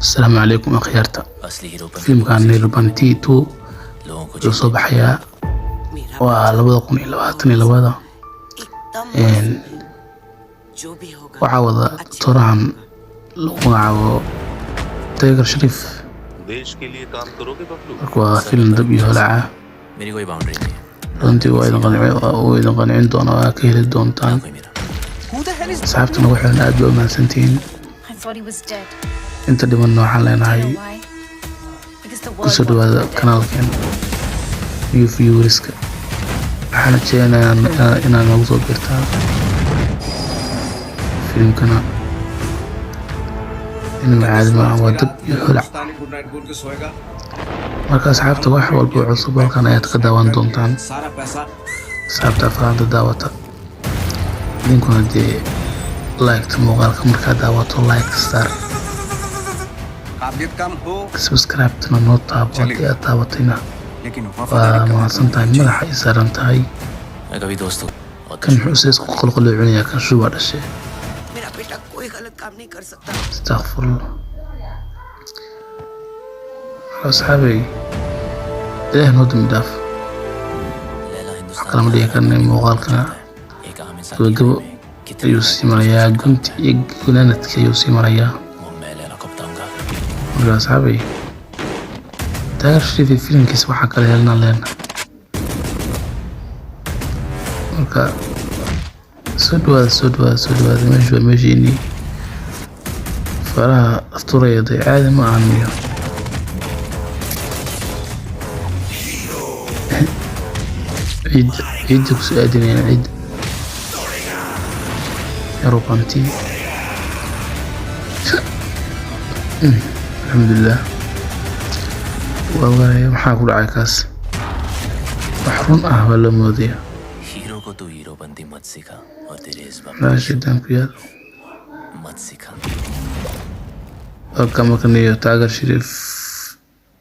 السلام عليكم أخيارتا असली हीरो बनने فيلم كان نيربانتي 2 लोगों को يوصل بحياة मेरा ولبدا قني لباتني لبدا एकदम إن जो भी होगा وعوض توران لغو تايجر شريف देश के लिए काम करोगे बबलू? marka فيلم دبي هلعة मेरी कोई बाउंड्री नहीं है runtii waa idin qancin doona waa ka heli doontaan कोई मेरा asxaabtana waxayna aad ba u mahadsantihiin I thought he was dead. inta dhimanna waxaan Do leenahay you know why? Because the kusoo world dhawaada kanaalkeen new viewerska waxaana jeclahay inaad nagu soo biirtaan filimkana inuu caadi maaha waa dab iyo holac marka asxaabta wax walba oo cusub halkan ayaad ka daawan doontaan asxaabta afraanta daawata idinkuna dee liketa muuqaalka markaad daawato like star subscribe-tana noo taabo haddii aad daawatayna waa mahadsan tahay madaxa ay saaran tahay मैं कभी दोस्तों और kan muxuu se isku qolqolocinayaa kan shubaa dhashay मेरा बेटा कोई गलत काम नहीं कर सकता astaqfirullah asxaabay ilaah noo dambi dhaaf Laila wax kale ma dhihi karnay muuqaalkana एक आम इंसान gabagabo ayuu sii marayaa gunti iyo gunaanadka ayuu sii marayaa वो मैं लैला को बताऊंगा marka asxaabay taageer shariif iyo filimkiisa waxaa kale helnaan leena marka soo dhawaada meeshu waa meeshiinii faraha afturaya day caadi ma ahan miyo ciidda kusoo aadinayaan ciidda yarubantii alxamdulilah waa waaya maxaa ku dhacay kaas wax run ah baa loo moodaya hero को तू हीरो बनती मत सिखा और तेरे इस बाप meeshaydaan ku yaal मत सिखा waa ka markaniyo taageer shariif